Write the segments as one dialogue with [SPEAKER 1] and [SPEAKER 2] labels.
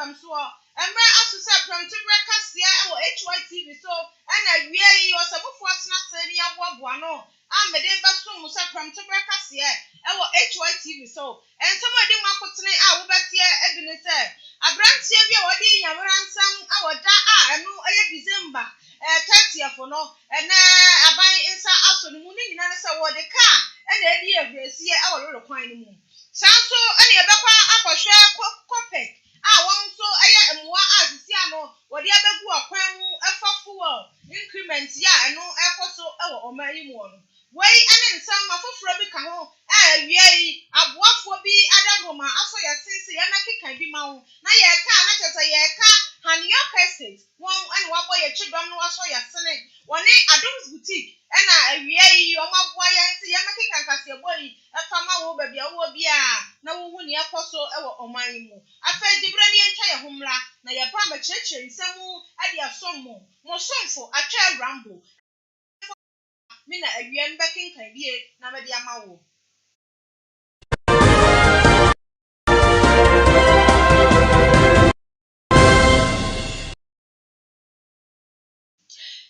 [SPEAKER 1] FM so emre aso se promtibra kasia e wo HYTV so ana wie yi osabofo atena sani aboaboa no amede beso mu se promtibra kasia e wo HYTV so entomo di makotene a wo betie ebine se abrantie bi a wodi yamransam a woda a eno eye December 30th no na aban insa aso no mu ni nyina se wo de ka na edi ehresie e wo lolo kwan no mu sanso ene ebekwa akohwe kope a won so eye emwa asisi ano wode abegu akwan mu efafuo increment ya eno ekoso ewo omayi mu no wei ane nsam mafoforo bi ka ho a awiei aboafo bi adagoma aso ya sense ya nakeka bi ma ho na ye ka na chese ye ka hanyo estate won ane wabo ye chidom no aso ya sene woni Adams boutique ena awiei omaboa ya nse ya nakeka nkase boyi afama wo ba bia wo bia na wo hu ne ekoso ewo oman mu afa dibra ne ntwa ye homra na ye ba ma chechire nsemu ade asomo mo somfo atwa rambo mina awien bakin kan bie na me dia mawo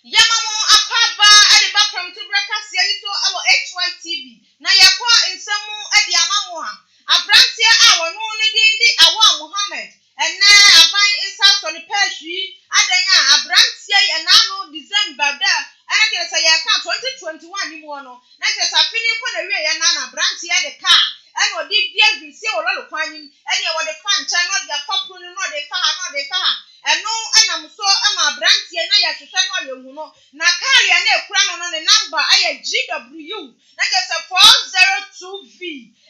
[SPEAKER 1] yamamo akaba ade ba promtibra kasia yiso awo HYTV na yakwa nsemu ade amamo a abrantie a wono ne dindi awa Muhammad ena aban isa so ne pahwi adan a abrantie ye na no December da ana ke say ya ka 2021 ni mu no na ke sa fini ko na wie ye na abrantie de ka ena odi bia grisi o lolo kwanim ena wo de kwa ncha no de fakru no de ka ha no de ka ha eno ana mso ama abrantie na ya hwehwe no ye hu no na karia na ekura no ne number aye GW na ke say 402V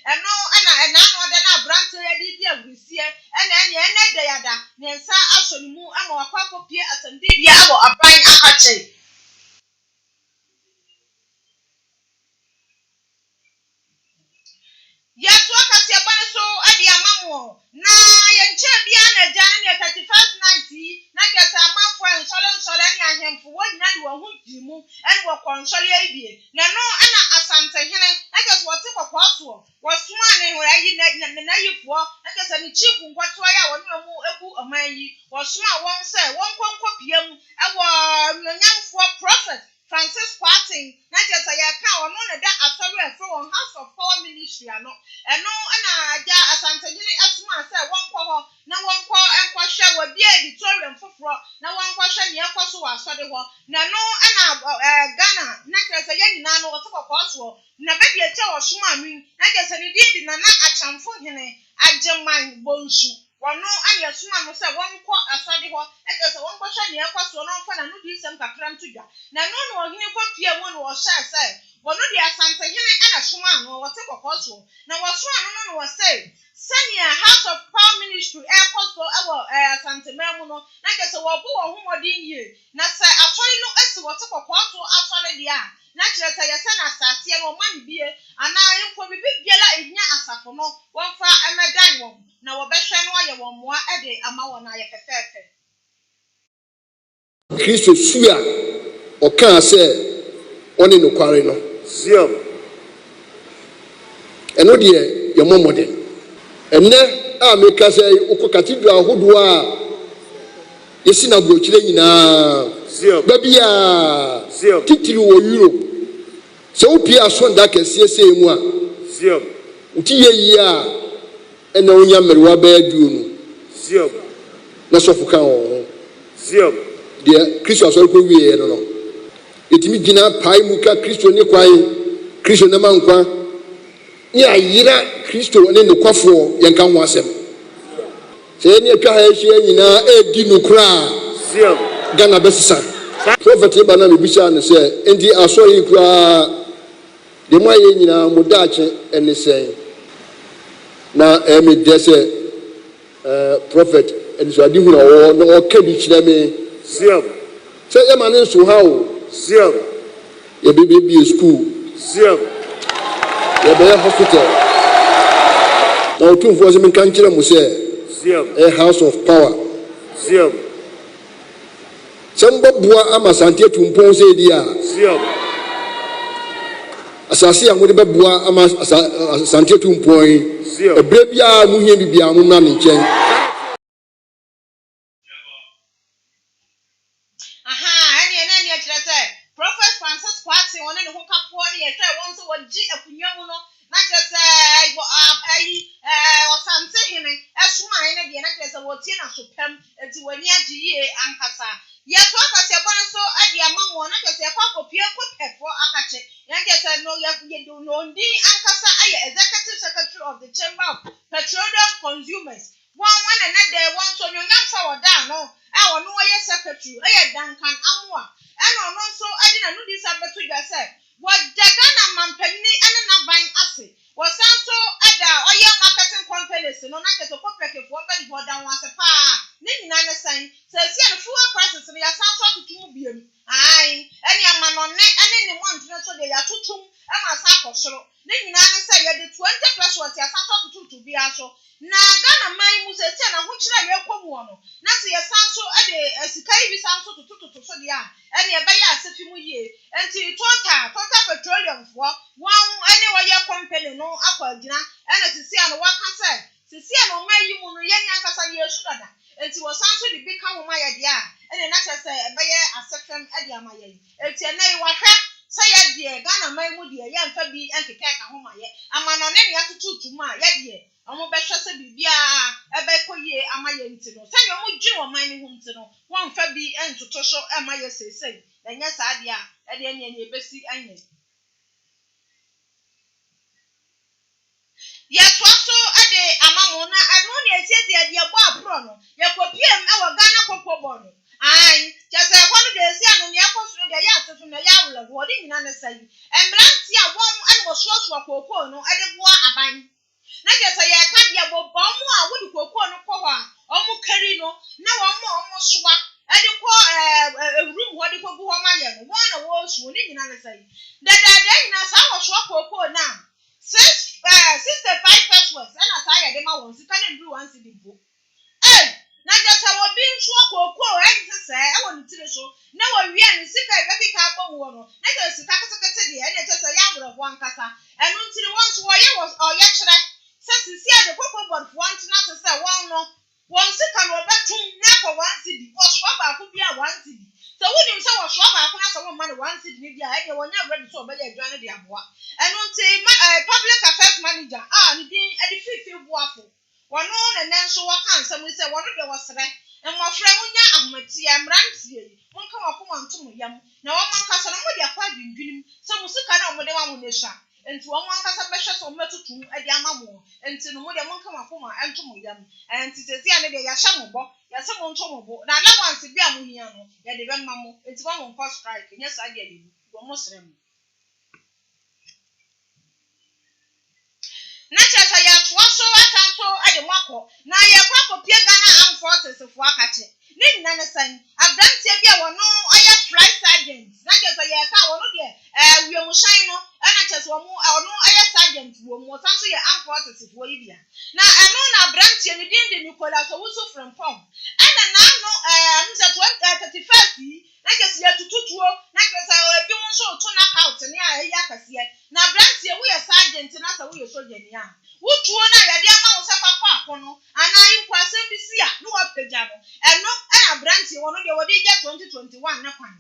[SPEAKER 1] eno ana no de na abrantie ya di bia grisi ena de yada ne nsa aso ni mu ama wakwa kopie asandi bia wo aban akache Yesu akasi abane so adi amamo na yenche bia na jana ne 3190 na kesa amanfo nsole ne ahemfo wonyina de wo hudimu ene wo konsole abie na no ana asante hene na kesa wote kwakwaso wo suma ne hora yi na yifo na kesa ni chief nkwato ya wo ne mu ebu omanyi wo suma won se won konkopie mu ewo nyanyamfo prophet Francis Quarting na jesa ya ka ono ne da asori efo won House of Power Ministry ano eno na ja asante gini asuma se wonkwo ho na wonkwo enkwahwe wa bia editorial foforo na wankwahwe ne ekoso wa asode ho na no ana Ghana na jesa ya nyina no otokwaso na bebi eche wo suma min na jesa ni di na achamfo hene ageman bonsu wono anya suma mo se wonkwo asode ho ekese wankwahwe ne ekoso no mfa na no di sem kakra ntudwa na no no ohini kopie mu no wo sha se wono di asante hene ana suma no wote kokoso na woso ano no wo say senior House of Power Ministry ekoso ewo asante memu no na kese wo bo wo humodin ye na se afori no esi wote kokoso afori dia na kireta ye se na asase no man bie ana info bibi biela ehia asafo no wonfa emedan wo na wo behwe no aye wo moa ede ama wo na ye fefefe
[SPEAKER 2] Kristo suya oka se oni no kware no ziam eno de ye momode enne a meka se ukọ cathedral hodo a yesi na brochire nyina ziam babia ziam titiri wo Europe so upia asonda kese se mu a ziam uti ye yi a ena onya merwa ba aduo no ziam na sofuka ho ziam de Kristo asori ko wie no etimi gina pai muka Kristo ne kwai Kristo na mankwa ni ayira Kristo ne nokwafo yenka ho asem se ne atwa ha ehie nyina edi nokra ziam Ghana besisa prophet Ibana me bisha ne se enti asori kura de mo aye nyina modache ene se na me dese prophet eni so adi hu na wo no ka bi kire me ziam se e ma ne so ha o ziam ye be school ziam ye be hospital na otu mfo se men kan kire mu se ziam a House of Power ziam sembo bua amasante tumpon se dia ziam asasi amode bebua amasante tumpon ziam ebrebia mu hia bibia mu na ne nchen
[SPEAKER 1] kyerɛ sɛ Prophet Francis Kwasi wɔne ne ho kafoɔ ne yɛhwɛ wɔn nso wɔgye akunya mu no na kyerɛ sɛ ɔsante hene ɛsomae ne deɛ na kyerɛ sɛ wɔtie na so pɛm enti wɔni agye yie ankasa yɛto akasɛbɔ no nso ade ama mo na kyerɛ sɛ yɛkɔ akɔpie kɔpɛfoɔ akakye na kyerɛ sɛ no yɛdi ankasa ayɛ executive secretary of the Chamber of Petroleum Consumers wɔn na ne de wɔn nso nyonyamfa wɔda no a wɔno wɔyɛ secretary ɛyɛ Duncan Amoa ɛna ɔno nso ade na no di sa beto dwa sɛ wɔda Ghana mampani ɛne n'aban ase wɔsan so ɛda ɔyɛ marketing companies no na kyerɛ sɛ kɔpɛkefoɔ bɛde wɔda wɔn ase paa ne nyinaa ne sɛn sɛ esi no fuel prices no yɛsan so atoto mu biem ɛne amanɔne ɛne ne mɔntene so de yɛatoto mu ɛma sa akɔ soro ne nyinaa ne sɛ yɛde 20 plus wɔte yɛsan so atoto bia so na Ghana man mu sɛ esi na ho kyerɛ yɛkɔ mu no na sɛ yɛsan so ɛde sika yi bi san so tototo so de a ɛne ɛbɛyɛ asefi mu yie enti total petroleum foɔ wɔn ɛne wɔyɛ company no akɔ agyina ɛna sisi a no wɔka sɛ sisi a no ɔman yi mu no yɛn ankasa yɛsu dada enti wɔsan so de bi ka ho ma yɛ de a ɛne na kyerɛ sɛ ɛbɛyɛ asefem ɛde ama yɛn enti ɛnɛ yi wɔhwɛ sɛ yɛdeɛ Ghana man mu deɛ yɛmfa bi nkeka ka ho ma yɛ amanɔne ne yɛatoto mu a yɛdeɛ ɔmo bɛhwɛ sɛ biribiara ɛbɛkɔ yie ama yɛn nti no sɛdeɛ ɔmo gye ɔman ne ho nti no wɔmfa bi ntoto so ɛma yɛ seesei ɛnyɛ saa deɛ a ɛdeɛ ne yɛn ebesi anyɛ yɛtoa so ɛde ama mo na ɛno ne ɛsiesie deɛ bɔ aporo no yɛkɔpiem ɛwɔ Ghana kɔkɔ bɔ no kyerɛ sɛ ɛkɔ no deɛ ɛsi ano ne ɛkɔ soro deɛ yɛ asefo na yɛ awerɛhoɔ wɔde nyina ne sɛ yi mmerante a wɔn ɛne wɔsoasoa kookoo no ɛde boa aban na kyerɛ sɛ yɛka deɛ bɔ ɔmo a wode kookoo no kɔ hɔ a ɔmo kari no na ɔmo soa ɛde kɔ ewurum hɔ de kɔgu hɔ ma yɛ no wɔn na wɔresuo ne nyina ne sɛ yi dɛdɛɛdɛ nyina saa wɔsoa kookoo na 65 pesos ɛna saa yɛde ma wɔn sika ne nduru 1 cedi mpo na kyerɛ sɛ wɔbi nsoa kookoo ɛnte sɛ ɛwɔ ne tiri so na wɔwia ne sika ɛbɛkeka akɔ mu hɔ no na kyerɛ sika ketekete deɛ ɛna kyerɛ sɛ yɛ awerɛhoɔ ankasa ɛno ntiri wɔn nso ɔyɛ kyerɛ sɛ sisi a de kɔkɔ bɔdfoɔ ntena se sɛ wɔn no wɔn sika no ɔbɛtum na akɔ 1 cedi wɔsoa baako bi a 1 cedi sɛ wonim sɛ wɔsoa baako na sɛ wɔmma ne 1 cedi ne bi a ɛdeɛ wɔnyɛ ready sɛ ɔbɛyɛ adwa no de aboa ɛno nti public affairs manager a ne din ɛde fifi boafo wɔno ne nɛ nso wɔka nsɛm sɛ wɔno deɛ wɔsrɛ mmɔfra wonya ahomatia mmeranteɛ yi monka wɔkoma ntom yam na wɔn ankasa no mode akɔ adwindwinim sɛ mo sika na ɔmode ma mo ne hwa enti wɔn ankasa bɛhwɛ sɛ ɔmɛtoto mu de ama mo enti no mode monka wɔkoma ntom yam enti sɛsi a ne deɛ yɛahyɛ mo bɔ yɛsɛ mo ntom mo bo na allowance bi a mo hia no yɛde bɛma mo enti wɔn mo nkɔ strike nyɛ saa deɛ yɛ wɔn mo srɛ mo na kyerɛ sɛ yɛatoa so asan so de mo akɔ na yɛkɔ akɔpie Ghana Armed Forces foɔ akakye ne nyina ne sɛn aberanteɛ bi a wɔno ɔyɛ flight sergeant na kyerɛ sɛ yɛka wɔno deɛ wiemhyɛn no ɛna kyerɛ sɛ ɔno ɔyɛ sergeant wɔ mu ɔsan so yɛ Armed Forces foɔ yi bia na ɛno na aberanteɛ ne din de Nicholas Owusu Frimpong ɛna n'ano sɛ 31st yi na kyerɛ sɛ yɛtututuo na kyerɛ sɛ ebi mo nso to knockout ne a ɛyɛ akɛseɛ na aberanteɛ woyɛ sergeant na sɛ woyɛ sogyani a wotuo na yɛde ama wo sɛ fa kɔ akono anaa nkwasɛm bi si a ne wɔapagya no ɛno ɛna aberanteɛ wɔno deɛ wɔde gya 2021 ne kwan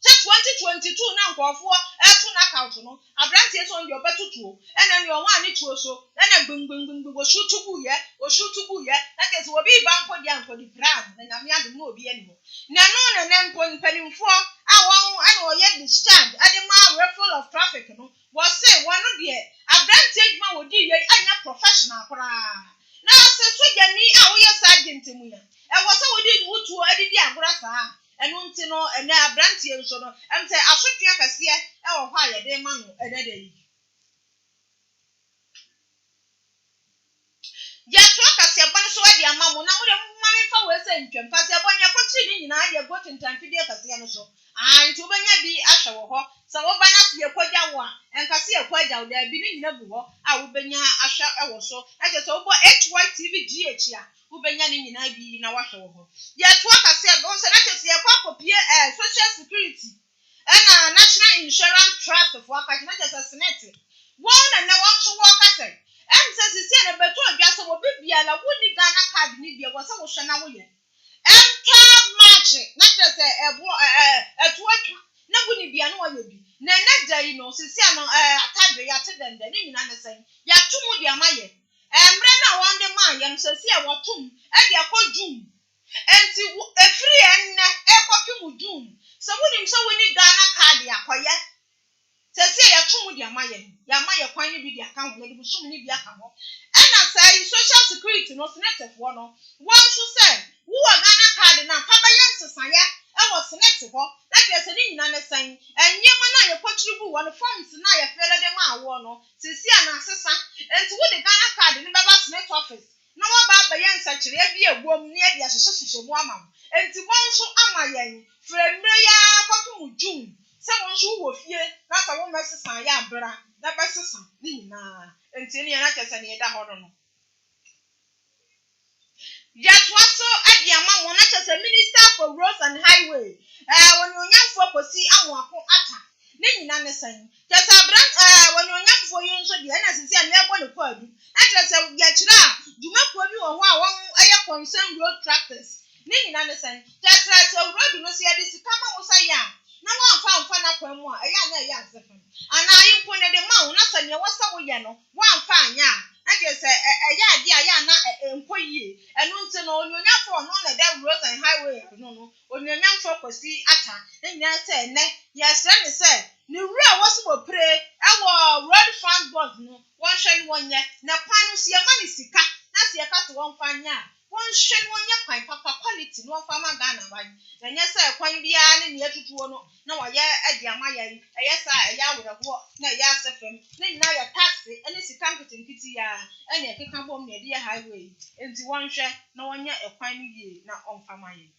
[SPEAKER 1] sɛ 2022 na nkɔɔfoɔ ɛto knockout no aberanteɛ sɛ ɔno deɛ ɔbɛtotuo ɛna neɛ ɔho a ne tuo so ɛna gbengbengbengbe wɔhyew to guyɛ na kyerɛ sɛ wɔbi ba nkɔdi a nkɔdi pram na nyame adom na obi anim na ɛno na ne mpanimfoɔ a wɔn ɛna ɔyɛ discharge ɛde ma referral of traffic no wɔse wɔno deɛ aberanteɛ adwuma wɔdi yɛ anyɛ professional koraa na sɛ sogyani a woyɛ sergeant mu ya ɛwɔ sɛ wɔde wotuo adidi agorɔ saa ɛno nti no ɛnɛ aberanteɛ nso no ɛm sɛ asotwe akɛseɛ ɛwɔ hɔ a yɛde ma no ɛnɛ da yi yɛto akɛseɛ bɔ no so ɛde ama mo na mo de mmame fa wɔ sɛ ntwam fa sɛ bɔ ne akɔkyi ne nyinaa deɛ go tentamfidi akɛseɛ no so nti wobɛnya bi ahwɛ wɔ hɔ sɛ woba na so yɛkɔgya wo a ɛnkase yɛkɔgya wo daabi ne nyina gu hɔ a wobɛnya ahwɛ ɛwɔ so ɛkyɛ sɛ wobɔ HYTV GH a wobɛnya ne nyinaa bi na wahwɛ wɔ hɔ yɛto akɛseɛ bɔ sɛ na kyɛ sɛ yɛkɔ akɔpie social security ɛna national insurance trust fo akakye na kyɛ sɛ senate wɔn na wɔn nso wɔ kasa ɛnse sisi na beto adwa sɛ wo bibia la woni Ghana card ni bia wo sɛ wo hwɛ na wo yɛ ɛntwa match na kyerɛ sɛ ɛtuo no sisi ano atadwe ya te dende ni nyina ne sen ya tumu dia maye emre na wande ma yam sisi e wotum e dia kodum enti efiri enne e kopim dum so wonim so woni Ghana card akoye sisi ya tumu dia maye kwan ni bi dia ka ho ne bi sum ni bi aka ho ena sai social security no senate fo no won so say wo Ghana card na fa ba yan sesaye e wo senate ho na ke se ni nyina ne san enyema na ye kwatrubu won forms na ye fele de ma awo no sisi ana asesa enti wo de Ghana card ni baba senate office na wo ba yan sa kire bi egwom ni e dia hyehyehye mu ama enti won so ama yen fremre ya kwatum jun se won so wo fie na sa wo mesesa ya abra na ba sesa ni nyina enti ni na kese ni da ho no Yatwaso adiama mo na chese minister for roads and highway woni onyamfo kosi amoako ata ne nyina ne san chese abran woni onyamfo yi nso de na sisi ane ebo ne kwadu na chese ya kira dumako bi wo ho a won eye concern road tractors ne nyina ne san chese road no se yade sika ma wo sa ya na wan fa na kwan mu a eya na eya azefan ana ayi ko ne de ma wo na sa ne wo sa wo ye no wan fa anya I say eya dia ya na enkoyie enu nti no onyonyafo no na dem roads and highway no onyonyafo kwasi ata nya say ne yes ne say ni wura woso wo pre ewo road fund board no won hwe no nye na kwan no sie ma ni sika na sie ka to won fanya won hwe no nye kwan papa quality no fa ma Ghana ban na nya say kwan bia ne ne atutuo no na wa ye adiama ye eyesa eya wuraho na ya sefem ne nyina ya taxi ene sika nkitinkiti ya ene keka bom ne de highway enti won hwe na wonya ekwan no yie na omfama ye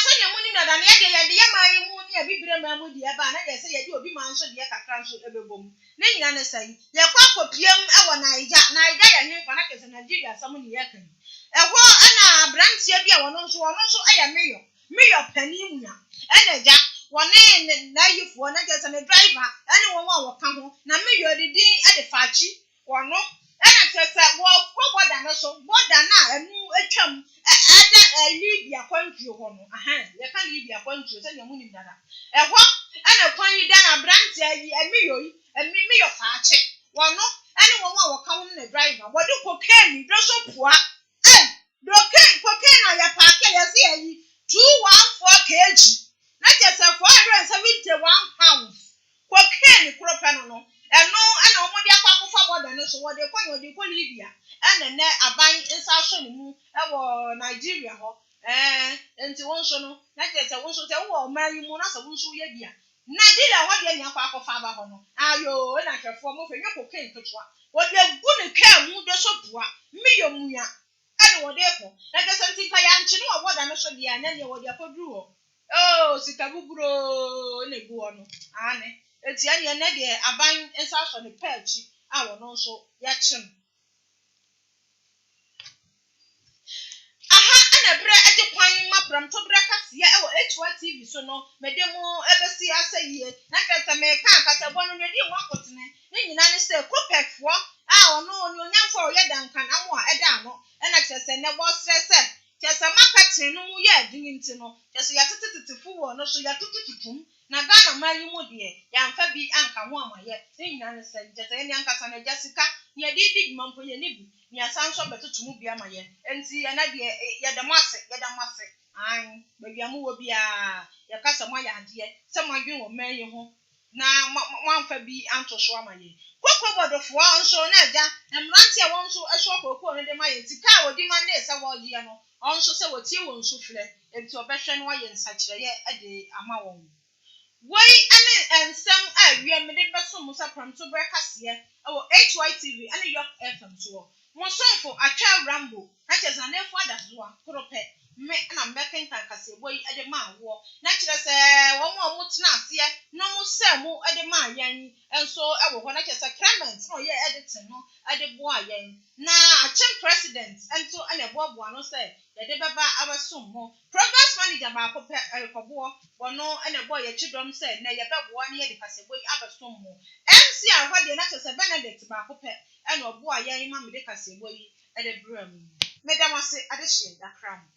[SPEAKER 1] sanya muni na da ne ye de mai mu ne bibire ma mu de ba na ye se ye de obi ma nso de kakra nso ebebom ne nyina ne sai ye kwa kopiem ewo Naija ye hwe fa na kese Nigeria sam ne ye kan eho ana abrantie bia wono nso aya mayor panim nya ene ja wone na yifo na kese ne driver ene won wa woka ho na mayor de din e de fachi wono ene kese wo border no so border na enu atwam Libya country ho no ye kan Libya country se nyamu ni dada eho ana kwan yi da na branch yi emiyo faache wono ene wo wa woka ho na driver wode cocaine do so poa cocaine na ya pack ya se yi 214 kg na just 471 pounds cocaine krope no eno ana omodi akwakofa border no so wode kwa Libya ene ne aban insa so ne mu ewo Nigeria ho enti won so no na kete won so te wo man yi mu na so won so ye bia Nigeria ho de nya akwakofa ba ho no ayo na hwefo mo fe nyoko ken ketwa wode gu ne ka mu de so boa miyo ya ene wode ko na kete nti ka ya nchi no border no so dia na ne wode akodru ho sika buburo ne gu ho no ane eti ane ne de aban insa so ne perchi a wo no so ya chim ana bre ade kwan mapram to bre kasia e wo HYTV so no medemo ebesi asayie na kete me ka akasa bonu ne di mo akotene ne nyina ne se kopekfo a ono onyamfo o ye dankan amo a eda ano na kese ne bo stress kese marketing no mu ye adini nti no kese ya tetetefu wo no so ya tutututum na Ghana mayi mu de ya mfa bi anka ho amaye ne nyina ne se kese ne ankasa na jasika ye di big mampo ye ne bi ni asanso betutumu bi amaye enti ya na de ya da mase an baby amu wo bia ya kasa mo ya ade se mo adwen wo man yi ho na mamfa bi anto so amaye kokko bodofo anso na ja emranti e won so ehwo kokko no de maye sika wodi man de se wo die no onso se wotie won so frɛ enti obehwe no aye nsakire ye ade ama won wei ane ensem a wie me de beso musa pramto brekase e wo HYTV ane York FM so mo sonfo atwa rambo na cheza na efu adazoa krope me na mbeken kankase boy ade ma wo na kire se wo mo tena ase no mo se mo ade ma yan enso e wo ho na cheza Clement no ye editing no ade bo ayen na achem president ento ane boaboa no se ye de beba abasom mo progress manager ba ko pe ekobo wono ane boy ye chidom se na ye bebo ne ye de kase boy abasom mo MC ahode na cheza Benedict ba ko pe ane obo ayen ma me de kase boy ade bram medam ase ade hye dakram